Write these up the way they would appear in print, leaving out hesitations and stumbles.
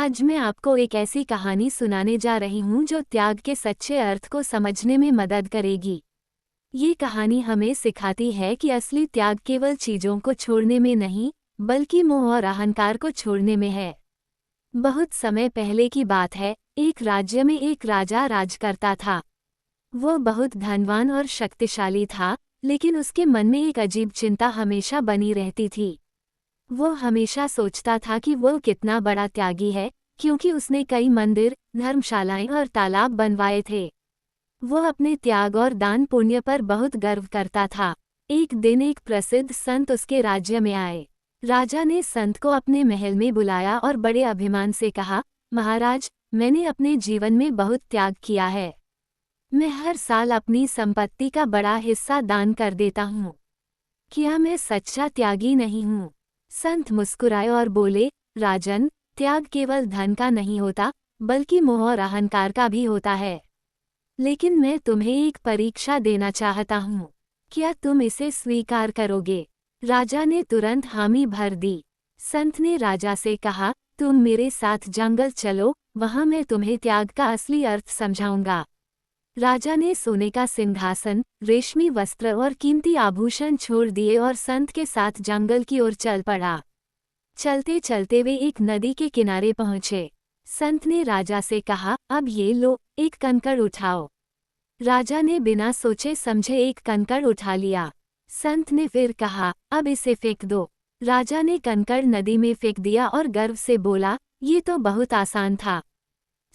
आज मैं आपको एक ऐसी कहानी सुनाने जा रही हूँ जो त्याग के सच्चे अर्थ को समझने में मदद करेगी। ये कहानी हमें सिखाती है कि असली त्याग केवल चीजों को छोड़ने में नहीं, बल्कि मोह और अहंकार को छोड़ने में है। बहुत समय पहले की बात है, एक राज्य में एक राजा राज करता था। वो बहुत धनवान और शक्तिशाली था, लेकिन उसके मन में एक अजीब चिंता हमेशा बनी रहती थी। वो हमेशा सोचता था कि वो कितना बड़ा त्यागी है, क्योंकि उसने कई मंदिर, धर्मशालाएं और तालाब बनवाए थे। वो अपने त्याग और दान पुण्य पर बहुत गर्व करता था। एक दिन एक प्रसिद्ध संत उसके राज्य में आए। राजा ने संत को अपने महल में बुलाया और बड़े अभिमान से कहा, महाराज, मैंने अपने जीवन में बहुत त्याग किया है। मैं हर साल अपनी संपत्ति का बड़ा हिस्सा दान कर देता हूँ। क्या मैं सच्चा त्यागी नहीं हूँ? संत मुस्कुराए और बोले, राजन, त्याग केवल धन का नहीं होता, बल्कि मोह और अहंकार का भी होता है। लेकिन मैं तुम्हें एक परीक्षा देना चाहता हूँ। क्या तुम इसे स्वीकार करोगे? राजा ने तुरंत हामी भर दी। संत ने राजा से कहा, तुम मेरे साथ जंगल चलो, वहां मैं तुम्हें त्याग का असली अर्थ समझाऊंगा। राजा ने सोने का सिंहासन, रेशमी वस्त्र और कीमती आभूषण छोड़ दिए और संत के साथ जंगल की ओर चल पड़ा। चलते चलते वे एक नदी के किनारे पहुंचे। संत ने राजा से कहा, अब ये लो, एक कंकड़ उठाओ। राजा ने बिना सोचे समझे एक कंकड़ उठा लिया। संत ने फिर कहा, अब इसे फेंक दो। राजा ने कंकड़ नदी में फेंक दिया और गर्व से बोला, ये तो बहुत आसान था।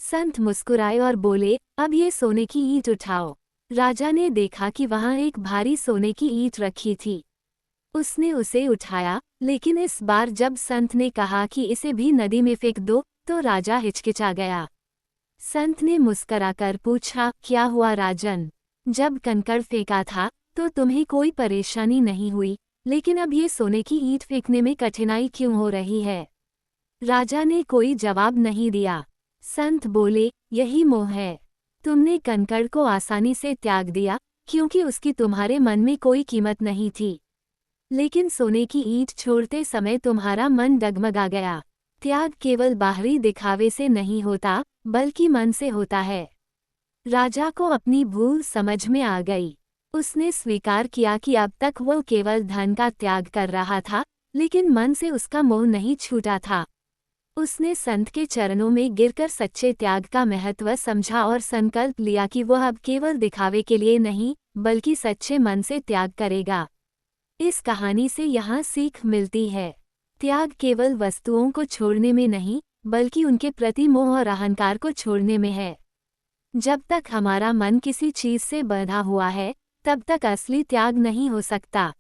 संत मुस्कुराए और बोले, अब ये सोने की ईंट उठाओ। राजा ने देखा कि वहां एक भारी सोने की ईंट रखी थी। उसने उसे उठाया, लेकिन इस बार जब संत ने कहा कि इसे भी नदी में फेंक दो, तो राजा हिचकिचा गया। संत ने मुस्कराकर पूछा, क्या हुआ राजन? जब कंकड़ फेंका था तो तुम्हें कोई परेशानी नहीं हुई, लेकिन अब ये सोने की ईंट फेंकने में कठिनाई क्यों हो रही है? राजा ने कोई जवाब नहीं दिया। संत बोले, यही मोह है। तुमने कंकड़ को आसानी से त्याग दिया, क्योंकि उसकी तुम्हारे मन में कोई कीमत नहीं थी। लेकिन सोने की ईंट छोड़ते समय तुम्हारा मन डगमगा गया। त्याग केवल बाहरी दिखावे से नहीं होता, बल्कि मन से होता है। राजा को अपनी भूल समझ में आ गई। उसने स्वीकार किया कि अब तक वो केवल धन का त्याग कर रहा था, लेकिन मन से उसका मोह नहीं छूटा था। उसने संत के चरणों में गिरकर सच्चे त्याग का महत्व समझा और संकल्प लिया कि वह अब केवल दिखावे के लिए नहीं, बल्कि सच्चे मन से त्याग करेगा। इस कहानी से यहाँ सीख मिलती है, त्याग केवल वस्तुओं को छोड़ने में नहीं, बल्कि उनके प्रति मोह और अहंकार को छोड़ने में है। जब तक हमारा मन किसी चीज से बंधा हुआ है, तब तक असली त्याग नहीं हो सकता।